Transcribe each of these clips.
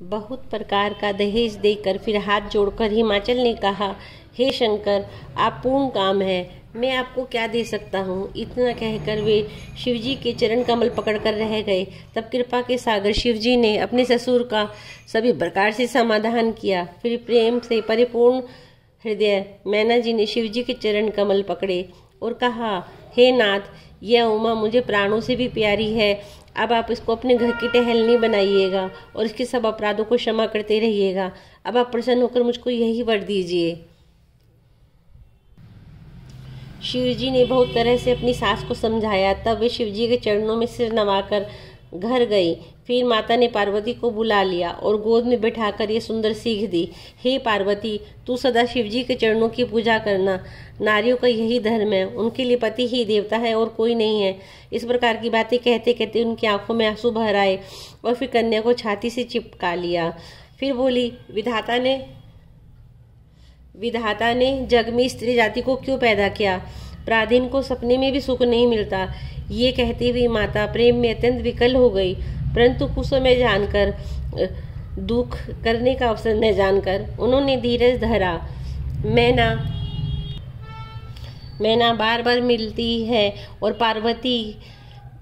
बहुत प्रकार का दहेज देकर फिर हाथ जोड़कर हिमाचल ने कहा, हे शंकर, आप पूर्ण काम है, मैं आपको क्या दे सकता हूँ। इतना कहकर वे शिवजी के चरण कमल पकड़कर रह गए। तब कृपा के सागर शिवजी ने अपने ससुर का सभी प्रकार से समाधान किया। फिर प्रेम से परिपूर्ण हृदय मैना जी ने शिवजी के चरण कमल पकड़े और कहा, हे नाथ, यह उमा मुझे प्राणों से भी प्यारी है। अब आप इसको अपने घर की टहलनी बनाइएगा और इसके सब अपराधों को क्षमा करते रहिएगा। अब आप प्रसन्न होकर मुझको यही वर दीजिए। शिवजी ने बहुत तरह से अपनी सास को समझाया। तब वे शिवजी के चरणों में सिर नवाकर घर गई। फिर माता ने पार्वती को बुला लिया और गोद में बैठाकर ये सुंदर सीख दी, हे पार्वती, तू सदा शिवजी के चरणों की पूजा करना। नारियों का यही धर्म है, उनके लिए पति ही देवता है और कोई नहीं है। इस प्रकार की बातें कहते कहते उनकी आंखों में आंसू भर आए और फिर कन्या को छाती से चिपका लिया। फिर बोली, विधाता ने जग में स्त्री जाति को क्यों पैदा किया? पराधीन को सपने में भी सुख नहीं मिलता। ये कहती हुई माता प्रेम में अत्यंत विकल हो गई, परंतु कुछ समय जानकर दुख करने का अवसर न जानकर उन्होंने धीरज धरा। मैना बार बार मिलती है और पार्वती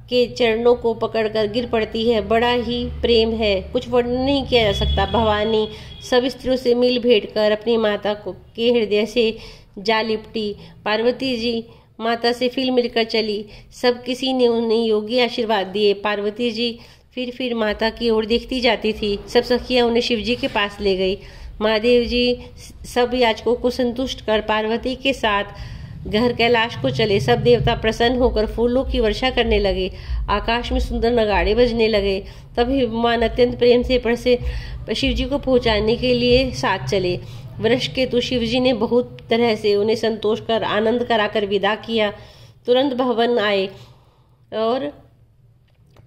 के चरणों को पकड़कर गिर पड़ती है। बड़ा ही प्रेम है, कुछ वर्णन नहीं किया जा सकता। भवानी सब स्त्रियों से मिल भेंट कर अपनी माता को के हृदय से जा लिपटी। पार्वती जी माता से फिर मिलकर चली। सब किसी ने उन्हें योग्य आशीर्वाद दिए। पार्वती जी फिर माता की ओर देखती जाती थी। सब सखियां उन्हें शिवजी के पास ले गई। महादेव जी सब याचकों को संतुष्ट कर पार्वती के साथ घर कैलाश को चले। सब देवता प्रसन्न होकर फूलों की वर्षा करने लगे। आकाश में सुंदर नगाड़े बजने लगे। तब हिमवान अत्यंत प्रेम से शिवजी को पहुंचाने के लिए साथ चले। वृष केतु शिवजी ने बहुत तरह से उन्हें संतोष कर आनंद कराकर विदा किया। तुरंत भवन आए और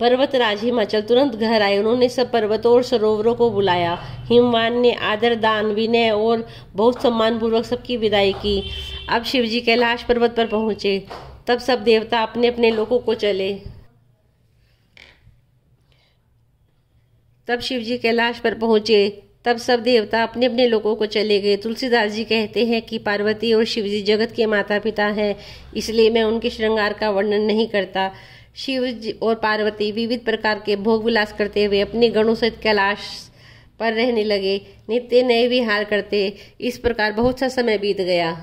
पर्वतराज हिमाचल तुरंत घर आए। उन्होंने सब पर्वतों और सरोवरों को बुलाया। हिमवान ने आदर, दान, विनय और बहुत सम्मान पूर्वक सबकी विदाई की। अब शिवजी कैलाश पर्वत पर पहुंचे। तब सब देवता अपने अपने लोकों को चले। तब शिवजी कैलाश पर पहुंचे। तब सब देवता अपने अपने लोगों को चले गए। तुलसीदास जी कहते हैं कि पार्वती और शिवजी जगत के माता पिता हैं, इसलिए मैं उनके श्रृंगार का वर्णन नहीं करता। शिव और पार्वती विविध प्रकार के भोग विलास करते हुए अपने गणों सहित कैलाश पर रहने लगे। नित्य नए विहार करते। इस प्रकार बहुत सा समय बीत गया।